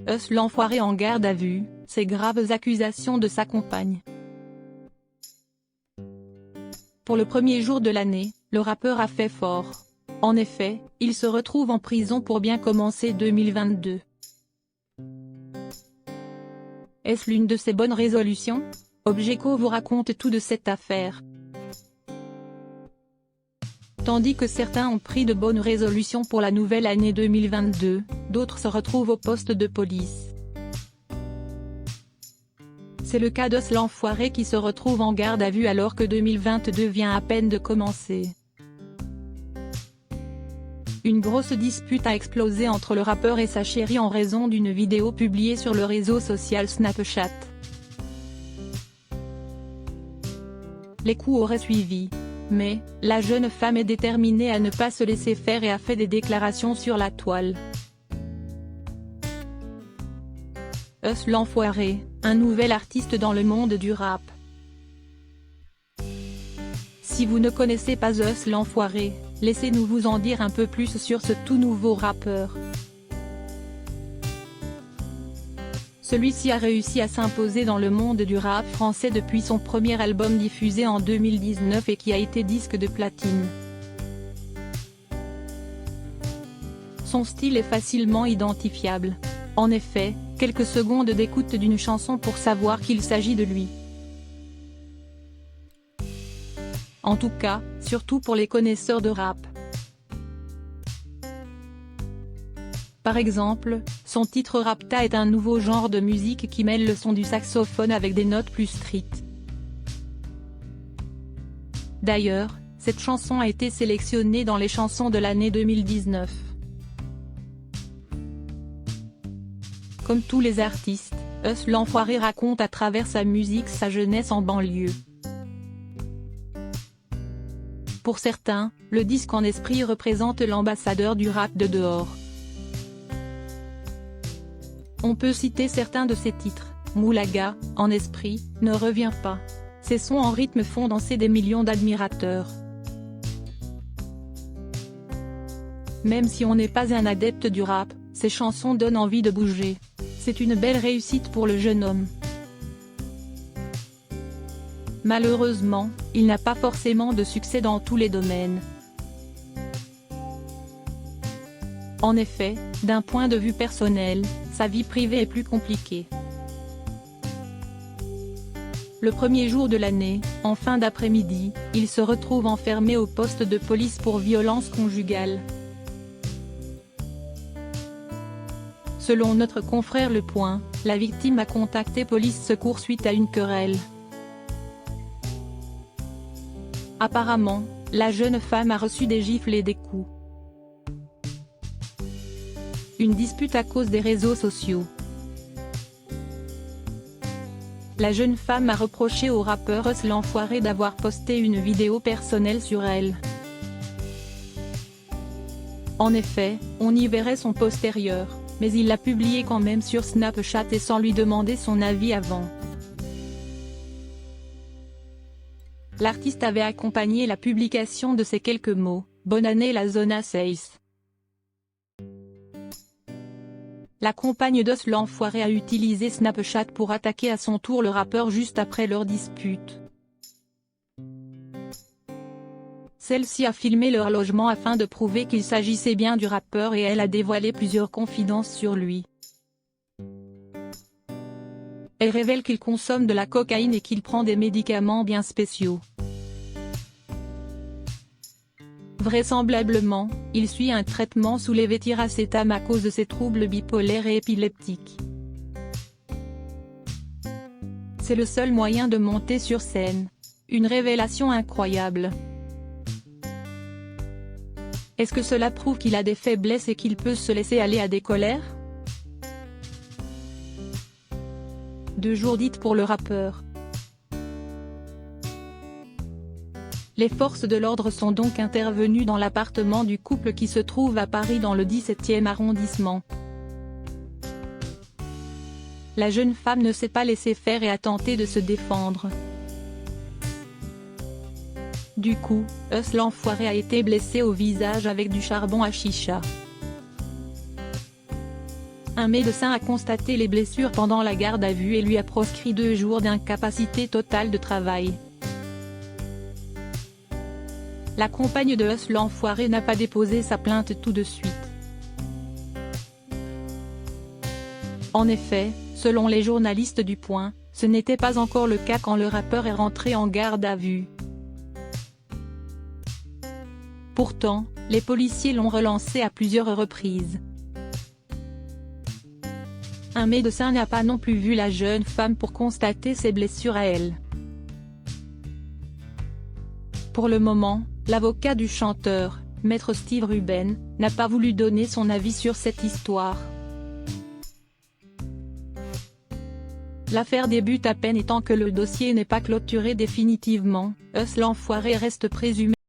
Us l'enfoiré en garde à vue, ces graves accusations de sa compagne. Pour le premier jour de l'année, le rappeur a fait fort. En effet, il se retrouve en prison pour bien commencer 2022. Est-ce l'une de ses bonnes résolutions? Objeco vous raconte tout de cette affaire. Tandis que certains ont pris de bonnes résolutions pour la nouvelle année 2022, d'autres se retrouvent au poste de police. C'est le cas d'Us l'enfoiré qui se retrouve en garde à vue alors que 2022 vient à peine de commencer. Une grosse dispute a explosé entre le rappeur et sa chérie en raison d'une vidéo publiée sur le réseau social Snapchat. Les coups auraient suivi. Mais, la jeune femme est déterminée à ne pas se laisser faire et a fait des déclarations sur la toile. Us l'enfoiré, un nouvel artiste dans le monde du rap. Si vous ne connaissez pas Us l'enfoiré, laissez-nous vous en dire un peu plus sur ce tout nouveau rappeur. Celui-ci a réussi à s'imposer dans le monde du rap français depuis son premier album diffusé en 2019 et qui a été disque de platine. Son style est facilement identifiable. En effet, quelques secondes d'écoute d'une chanson pour savoir qu'il s'agit de lui. En tout cas, surtout pour les connaisseurs de rap. Par exemple, son titre Rapta est un nouveau genre de musique qui mêle le son du saxophone avec des notes plus strictes. D'ailleurs, cette chanson a été sélectionnée dans les chansons de l'année 2019. Comme tous les artistes, Us l'enfoiré raconte à travers sa musique sa jeunesse en banlieue. Pour certains, le disque en esprit représente l'ambassadeur du rap de dehors. On peut citer certains de ses titres. Moulaga, en esprit, ne revient pas. Ses sons en rythme font danser des millions d'admirateurs. Même si on n'est pas un adepte du rap, ses chansons donnent envie de bouger. C'est une belle réussite pour le jeune homme. Malheureusement, il n'a pas forcément de succès dans tous les domaines. En effet, d'un point de vue personnel, sa vie privée est plus compliquée. Le premier jour de l'année, en fin d'après-midi, il se retrouve enfermé au poste de police pour violence conjugale. Selon notre confrère Le Point, la victime a contacté police secours suite à une querelle. Apparemment, la jeune femme a reçu des gifles et des coups. Une dispute à cause des réseaux sociaux. La jeune femme a reproché au rappeur Us l'enfoiré d'avoir posté une vidéo personnelle sur elle. En effet, on y verrait son postérieur, mais il l'a publié quand même sur Snapchat et sans lui demander son avis avant. L'artiste avait accompagné la publication de ces quelques mots, « Bonne année la zona 6 ». La compagne d'Us l'enfoiré a utilisé Snapchat pour attaquer à son tour le rappeur juste après leur dispute. Celle-ci a filmé leur logement afin de prouver qu'il s'agissait bien du rappeur et elle a dévoilé plusieurs confidences sur lui. Elle révèle qu'il consomme de la cocaïne et qu'il prend des médicaments bien spéciaux. Vraisemblablement, il suit un traitement sous lévétiracétam à cause de ses troubles bipolaires et épileptiques. C'est le seul moyen de monter sur scène. Une révélation incroyable. Est-ce que cela prouve qu'il a des faiblesses et qu'il peut se laisser aller à des colères? 2 jours dites pour le rappeur. Les forces de l'ordre sont donc intervenues dans l'appartement du couple qui se trouve à Paris dans le 17e arrondissement. La jeune femme ne s'est pas laissée faire et a tenté de se défendre. Du coup, Us l'enfoiré a été blessé au visage avec du charbon à chicha. Un médecin a constaté les blessures pendant la garde à vue et lui a proscrit 2 jours d'incapacité totale de travail. La compagne de Huss l'enfoiré n'a pas déposé sa plainte tout de suite. En effet, selon les journalistes du Point, ce n'était pas encore le cas quand le rappeur est rentré en garde à vue. Pourtant, les policiers l'ont relancé à plusieurs reprises. Un médecin n'a pas non plus vu la jeune femme pour constater ses blessures à elle. Pour le moment, l'avocat du chanteur, Maître Steve Rubin, n'a pas voulu donner son avis sur cette histoire. L'affaire débute à peine et tant que le dossier n'est pas clôturé définitivement, Huss l'enfoiré reste présumé